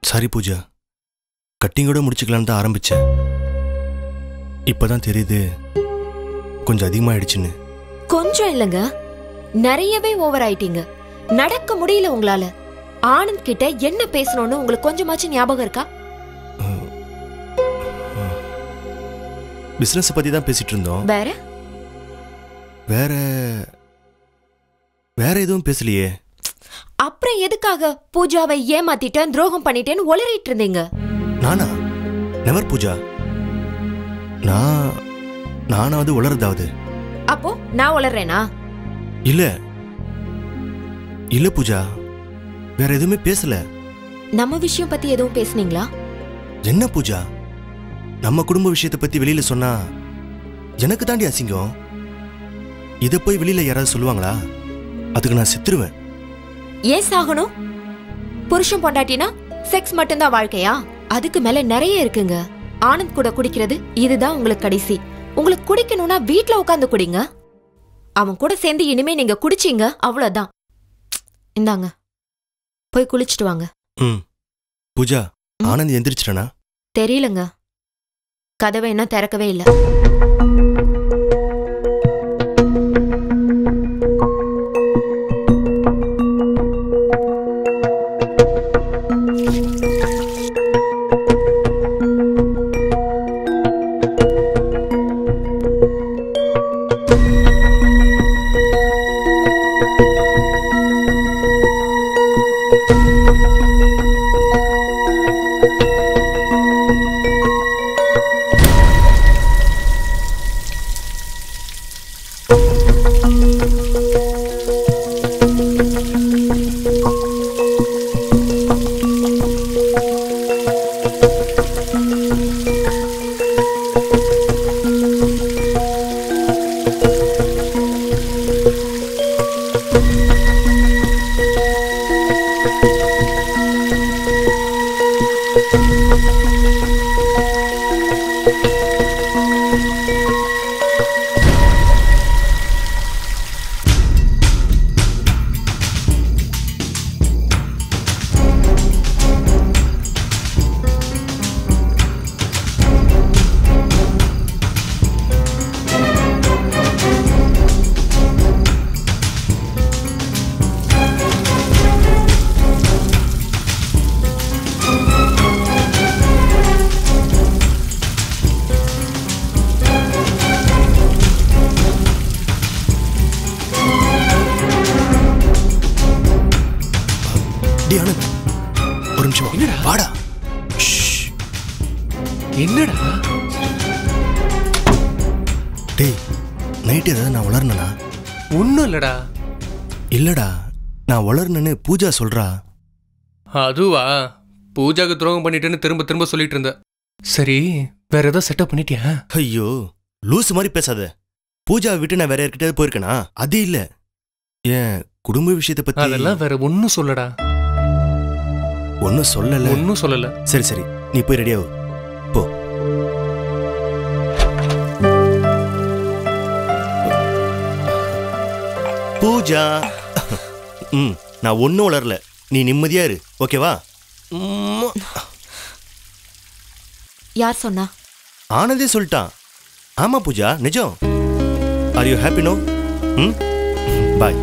Sorry Pooja, கட்டிங்கோட முடிச்சுக்கலான்னு தான் ஆரம்பிச்சேன். இப்பதான் தெரியுது கொஞ்சம் அதிகமாயிடுச்சுன்னு. கொஞ்சம் இல்லைங்க, நிறையவே ஓவர் ஆயிட்டீங்க. நடக்க முடியல உங்களால. ஆனந்த் கிட்ட என்ன பேசணும்னு உங்களுக்கு கொஞ்சமாச்சும் ஞாபகம் இருக்கா? பிசினஸ் பத்தி தான் பேசிட்டு இருந்தோம். வேற வேற வேற எதுவும் பேசலையே. அப்புறம் எதுக்காக பூஜாவை ஏமாத்திட்டேன், துரோகம் பண்ணிட்டேன்னு ஒளறிட்டு இருந்தீங்க? நானா? நெவர் பூஜா. நானாவது உளறதாவது? அப்போ நான் உளறேனா? இல்ல இல்ல பூஜா, வேற எதுவுமே பேசல. நம்ம விஷயம் பத்தி எதுவும் பேசுனீங்களா? என்ன பூஜா, நம்ம குடும்ப விஷயத்தை பத்தி வெளியில சொன்னா எனக்கு தாண்டி அசிங்கம். இத போய் வெளியில யாராவது சொல்லுவாங்களா? அதுக்கு நான் செத்துருவேன். ஏன் சாகணும்? புருஷன் பொண்டாட்டினா செக்ஸ் மட்டும்தான் வாழ்க்கையா? அதுக்கு மேல நிறைய இருக்குங்க. ஆனந்த் கூட குடிக்கிறது இதுதான் உங்களுக்கு கடைசி. உங்களுக்கு குடிக்கணும்னா வீட்ல உட்கார்ந்து குடிங்க. அவன் கூட சேர்ந்து இனிமே நீங்க குடிச்சீங்க அவ்வளவுதான். இந்தாங்க, போய் குளிச்சுட்டு வாங்க. பூஜா, ஆனந்த் எந்திரிச்சிட்டானா? தெரியலங்க, கதவை என்ன திறக்கவே இல்லை. ஒரு நிமிஷம். என்னடா? வாடா. என்னடா? டேய், நைட் ஏதாவது நான் வளர்னா? ஒன்னும் இல்லடா. இல்லடா, நான் வளர்னேன்னு பூஜா சொல்றா. அதுவா? பூஜாக்கு துரோகம் பண்ணிட்டேன்னு திரும்ப திரும்ப சொல்லிட்டு இருந்த. சரி, வேற ஏதாவது செட்டப் பண்ணிட்டியா? ஐயோ, லூஸ் மாதிரி பேசாத. பூஜா விட்டு நான் வேற யார்கிட்டயாவது போயிருக்கேனா? அது இல்ல, ஏன் குடும்ப விஷயத்தை பத்தி. அதெல்லாம் வேற ஒன்னும் சொல்லடா. ஒன்னும் சொல்லல. ஒன்னும் சொல்லல. சரி சரி, நீ போய் ரெடியாவு போ. பூஜா, நான் ஒன்னும் வளரல, நீ நிம்மதியா இரு, ஓகேவா? யார் சொன்னா? ஆனந்தே சொல்லிட்டான். ஆமா பூஜா, நிஜம். Are you happy no? Bye.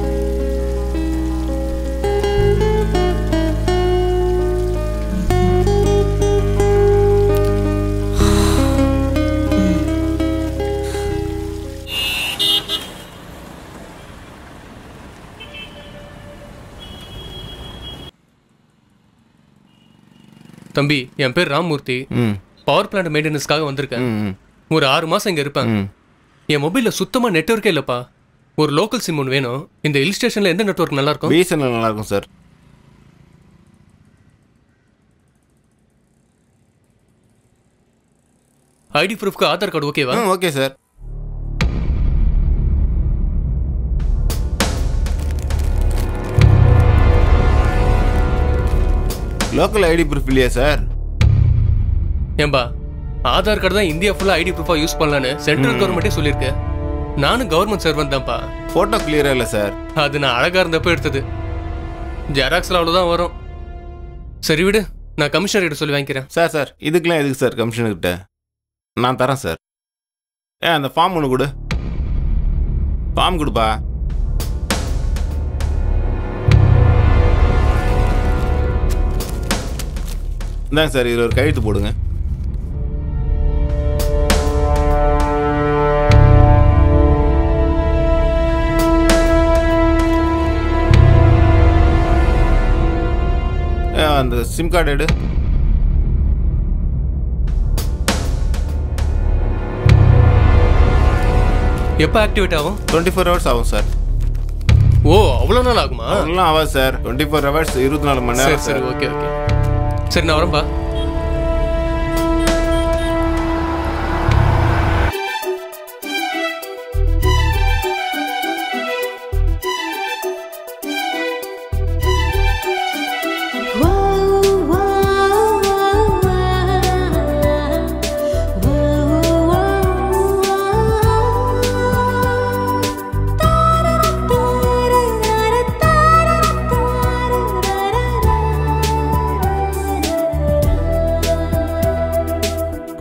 தம்பி, என் பேர் ராம்மூர்த்தி. பவர் பிளான்ட் மெயின்டெனன்ஸ்க்காக வந்திருக்கேன். ஒரு 6 மாசம் இங்க இருப்பேன். என் மொபைல்ல சுத்தமா நெட்வொர்க்கே இல்லப்பா. ஒரு லோக்கல் சிம் ஒன்று வேணும். இந்த ஹில் ஸ்டேஷன்ல எந்த நெட்வொர்க் நல்லா இருக்கும்? பிஎஸ்என்எல் நல்லா இருக்கும் சார். ஐடி ப்ரூஃப்க்கு ஆதார் கார்டு ஓகேவா? Okay sir. Local ID proof இல்லையா சார்? ஏம்பா, ஆதார் கார்டு தான் இந்தியா ஃபுல்லா ஐடி ப்ரூஃபா யூஸ் பண்ணலான்னு சென்ட்ரல் கவர்மெண்ட்டே சொல்லியிருக்கு. நானும் கவர்மெண்ட் சர்வன்ட் தான்ப்பா. போட்டோ கிளியரா இல்லை சார். அது நான் அழகா இருந்தப்ப எடுத்தது. ஜெராக்ஸ்ல அவ்வளோதான் வரும். சரி விடு, நான் கமிஷனர் கிட்ட சொல்லி வாங்கிக்கிறேன். சார் இதுக்கெல்லாம் எதுக்கு சார் கமிஷனர்கிட்ட? நான் தரேன் சார். அந்த ஃபார்ம் ஒன்று கொடு. ஃபார்ம் கொடுப்பா. இந்தாங்க சார், இதில் ஒரு கையெழுத்து போடுங்க. அந்த சிம் கார்டு எடு. எப்போ ஆக்டிவேட் ஆகும்? 24 hours ஆகும் சார். ஓ, அவ்வளோ நாள் ஆகுமா? அவ்வளோலாம் ஆகாது சார். 24 hours 24 மணி நேரம். சரி ஓகே. சரி, நான் வரேன்பா.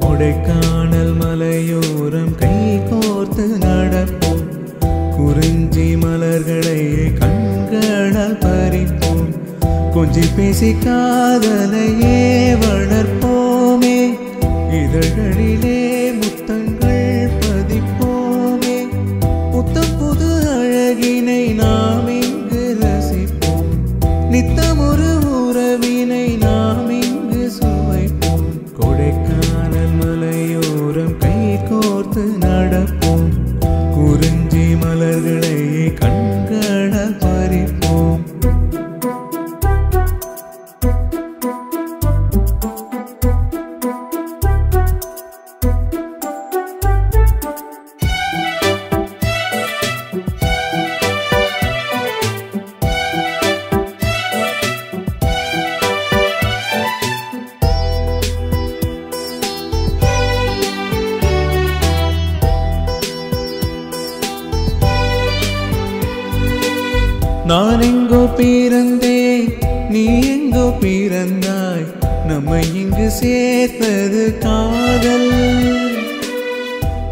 கொடைக்கானல் மலையோரம் கை கோர்த்து நடப்போம். குறிஞ்சி மலர்களை கண்களால் பறிப்போம். கொஞ்சி பேசி காதலையே வளர்ப்போமே. இதழ்களிலே முத்தங்கள் பதிப்போமே. புத்தம் புது அழகினை நாம் இங்கு ரசிப்போம். நித்தம் ஒரு உறவினை நாம் இங்கு சுவைப்போம். கொடைக்கானல் மலையோரம் கை கோர்த்து நடப்போம். குறிஞ்சி மலர்களை கண்களால் பறிப்போம். நான் எங்கோ பிறந்தேன், நீ எங்கோ பிறந்தாய். நம்மை இங்கு சேர்த்தது காதல்.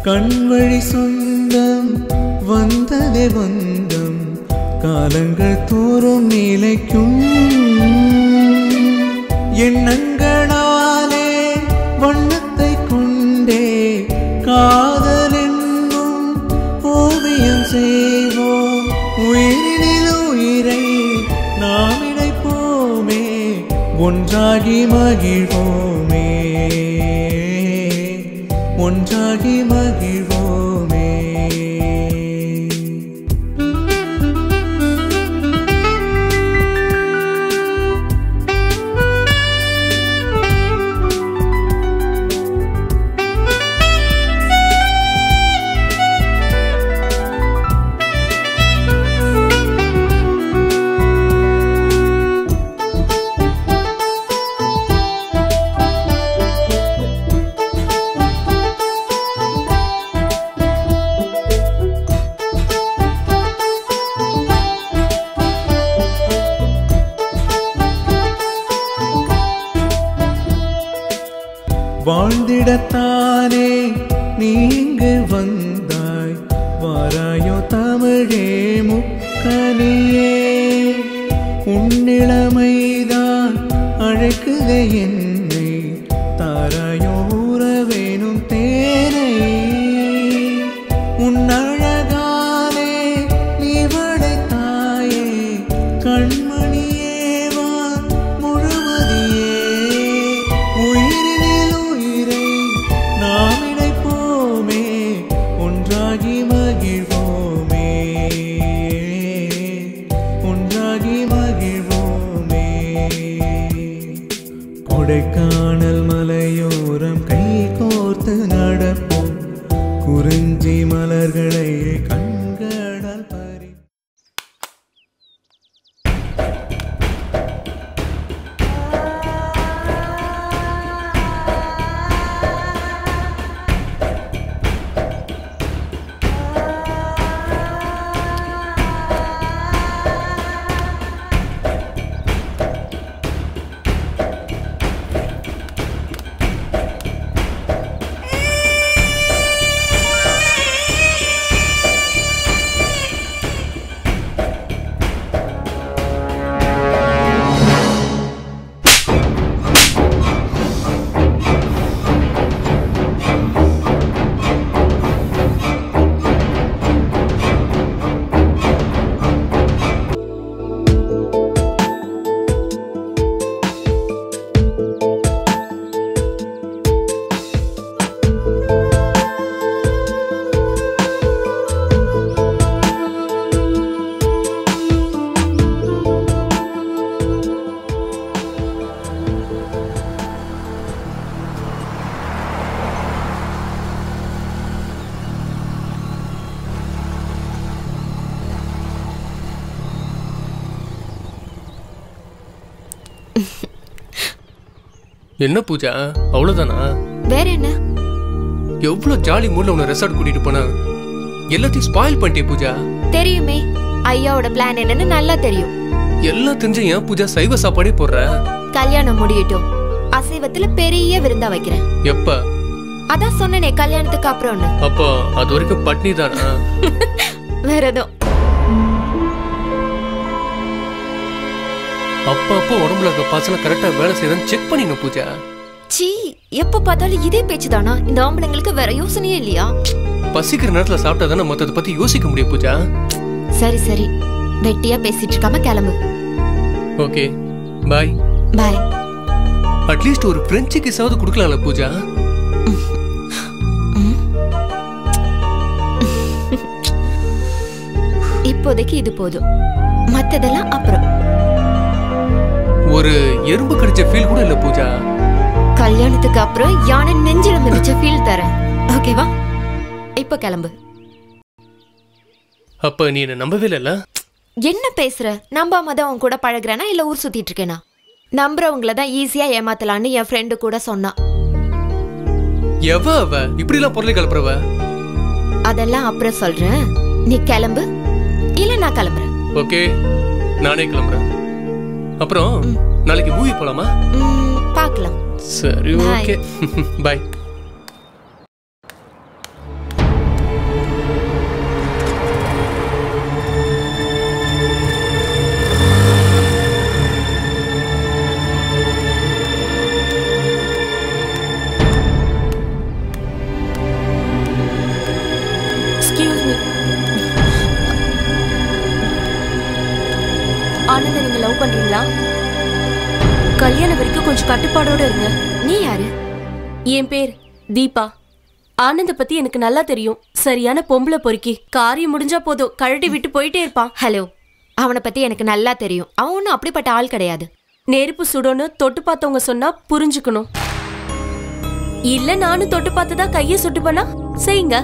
கண்வழி சொந்தம் வந்ததே வந்தம். காலங்கள் தோறும் நிலைக்கும். எண்ணங்களாலே வண்ணத்தை கொண்டே காதல் என்னும் ஓவியம் செய்வோம். உயிரினில் உயிரை நாம் இணைப்போமே. ஒன்றாகி மகிழ்வோமே. ஒன்றாகி மகிழ்வோமே. வாழ்ந்திடத்தானே நீ இங்கு வந்தாய். வாராயோ தமிழே முக்கனியே. உன்னிளமைதான் அழைக்குதே என்னை. தாராயோ உறவேனும் தேனை. உன்னழகாலே நீ வளைத்தாயே. கண்மணியேவா முழுமதியே. கொடைக்கானல் மலையோரம் கை கோர்த்து நடப்போம் குறிஞ்சி மலர்களை கண்களால் பறி என்ன பூஜா அவ்வளவுதானா? வேற என்ன? எவ்வளவு ஜாலி மூட்ல உன்னை ரெசார்ட் கூட்டிட்டு போனா எல்லாத்தையும் ஸ்பாயில் பண்ணிட்டே பூஜா. தெரியுமே, ஐயாவோட பிளான் என்னன்னு நல்லா தெரியும். எல்லாம் தெரிஞ்ச ஏன் பூஜா சைவ சாப்பாடே போடுற? கல்யாணம் முடியட்டும், அசைவத்துல பெரிய விருந்தா வைக்கிறேன். எப்ப? அதான் சொன்னனே கல்யாணத்துக்கு அப்புறம்னு. அப்போ அது வரைக்கும் பட்னி தானா? வேற ஏதோ அப்போ உடம்புல இருக்க பாசல கரெக்டா வேலை செய்யறன்னு செக் பண்ணிங்க பூஜா. சீ, எப்ப பார்த்தாலும் இதே பேச்சுதானா? இந்த ஆம்பளைங்களுக்கு வேற யோசனையே இல்லையா? பசிக்கிற நேரத்துல சாப்பிட்டா தானே மொத்தத்தை பத்தி யோசிக்க முடியும் பூஜா. சரி சரி, வெட்டியா பேசிட்டு இருக்காம கிளம்பு. ஓகே, பாய். பாய். அட்லீஸ்ட் ஒரு பிரெஞ்சு கிஸ்ஸாவது கொடுக்கலாம்ல பூஜா? இப்போதைக்கு இது போதும், மத்ததெல்லாம் அப்புறம். ஒரு எறும்பு கடிச்ச ஃபீல் கூட இல்ல பூஜா. கல்யாணத்துக்கு அப்புறம் யானை நெஞ்சில மிதிச்ச ஃபீல் தரேன். ஓகேவா? இப்ப கிளம்பு. அப்ப நீ என்ன நம்பவே இல்ல? என்ன பேசுற? நம்பாம தான் உன் கூட பழகுறேனா இல்ல ஊர் சுத்திட்டு இருக்கேனா? நம்புறவங்கள தான் ஈஸியா ஏமாத்தலான்னு என் ஃப்ரெண்டு கூட சொன்னா. அவ இப்படி எல்லாம் பொருளை கிளப்புறவ? அதெல்லாம் அப்புறம் சொல்றேன். நீ கிளம்பு, இல்ல நான் கிளம்புறேன். ஓகே, நானே கிளம்புறேன். அப்புறம் நாளைக்கு மூவி போலாமா? பார்க்கலாம். சரி, ஓகே, பாய். ஆனந்த, நீங்க லவ் பண்றீங்களா? கல்யாணம் வரைக்கும் கொஞ்சம் கட்டுப்பாடோட இருங்க. நீ யாரு? என் பேர் தீபா. ஆனந்த பத்தி எனக்கு நல்லா தெரியும். சரியான பொம்பளை பொறுக்கி. காரியம் முடிஞ்சா போதும் கழட்டி விட்டு போயிட்டே இருப்பான். ஹலோ, அவனை பத்தி எனக்கு நல்லா தெரியும். அவன் ஒன்னும் அப்படிப்பட்ட ஆள் கிடையாது. நெருப்பு சுடன்னு தொட்டு பார்த்தவங்க சொன்னா புரிஞ்சுக்கணும். இல்ல நானும் தொட்டு பார்த்துதான் கையை சுட்டு பண்ணா செய்யுங்க.